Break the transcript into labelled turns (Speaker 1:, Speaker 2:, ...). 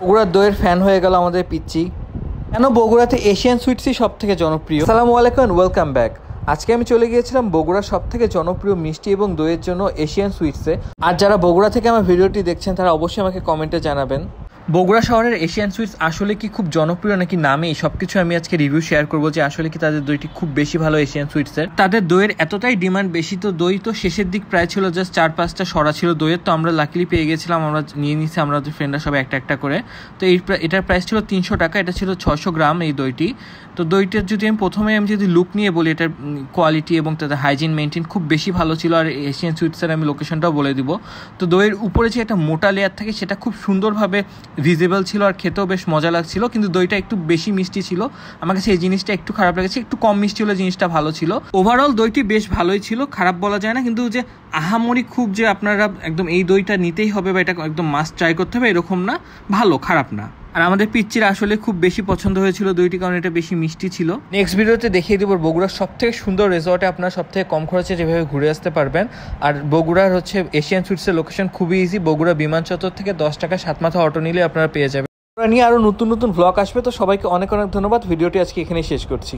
Speaker 1: বগুড়ার দইয়ের ফ্যান হয়ে গেল আমাদের পিচ্চি। কেন বগুড়াতে এশিয়ান সুইটসই সব থেকে জনপ্রিয়? আসসালামু আলাইকুম, ওয়েলকাম ব্যাক। আজকে আমি চলে গিয়েছিলাম বগুড়ার সব থেকে জনপ্রিয় মিষ্টি এবং দইয়ের জন্য এশিয়ান সুইটসে। আর যারা বগুড়া থেকে আমার ভিডিওটি দেখছেন তারা অবশ্যই আমাকে কমেন্টে জানাবেন বগুড়া শহরের এশিয়ান সুইটস আসলে কি খুব জনপ্রিয় নাকি নামেই, সবকিছু আমি আজকে রিভিউ শেয়ার করবো যে আসলে কি তাদের দইটি খুব বেশি ভালো এশিয়ান সুইটসের। তাদের দইয়ের এতটাই ডিমান্ড বেশি, তো দই তো শেষের দিক প্রায় ছিল জাস্ট 4-5টা সরা ছিল দইয়ের, তো আমরা লাকিলি পেয়ে গেছিলাম। আমরা নিয়ে নিচ্ছি আমাদের ফ্রেন্ডরা সব একটা একটা করে। তো এটার প্রাইস ছিল 300 টাকা, এটা ছিল 600 গ্রাম এই দইটি। তো দইটার যদি আমি যদি লুক নিয়ে বলি, এটার কোয়ালিটি এবং তাদের হাইজিন মেনটেন খুব বেশি ভালো ছিল। আর এশিয়ান সুইটসের আমি লোকেশনটাও বলে দিব। তো দইয়ের উপরে যে একটা মোটা লেয়ার থাকে সেটা খুব সুন্দরভাবে ভিজিবল ছিল আর খেতেও বেশ মজা লাগছিল, কিন্তু দইটা একটু বেশি মিষ্টি ছিল। আমার কাছে এই জিনিসটা একটু খারাপ লেগেছে, একটু কম মিষ্টি হলে জিনিসটা ভালো ছিল। ওভারঅল দইটি বেশ ভালোই ছিল, খারাপ বলা যায় না। কিন্তু যে আহামরি খুব যে আপনারা একদম এই দইটা নিতেই হবে বা এটা একদম মাস্ট ট্রাই করতে হবে এরকম না, ভালো, খারাপ না। আর আমাদের পিচ্চির আসলে খুব বেশি পছন্দ হয়েছিল দইটি, কারণ এটা বেশি মিষ্টি ছিল। নেক্সট ভিডিওতে দেখিয়ে দেবো বগুড়ার সব থেকে সুন্দর রিসর্টে আপনারা সব থেকে কম খরচে যেভাবে ঘুরে আসতে পারবেন। আর বগুড়ার এশিয়ান সুইটসের লোকেশন খুবই ইজি। বগুড়া বিমান চত্বর থেকে 10 টাকা 7 মাথা অটো নিলে আপনারা পেয়ে যাবেন। নিয়ে আরো নতুন নতুন ভ্লগ আসবে। তো সবাইকে অনেক অনেক ধন্যবাদ। ভিডিওটি আজকে এখানেই শেষ করছি।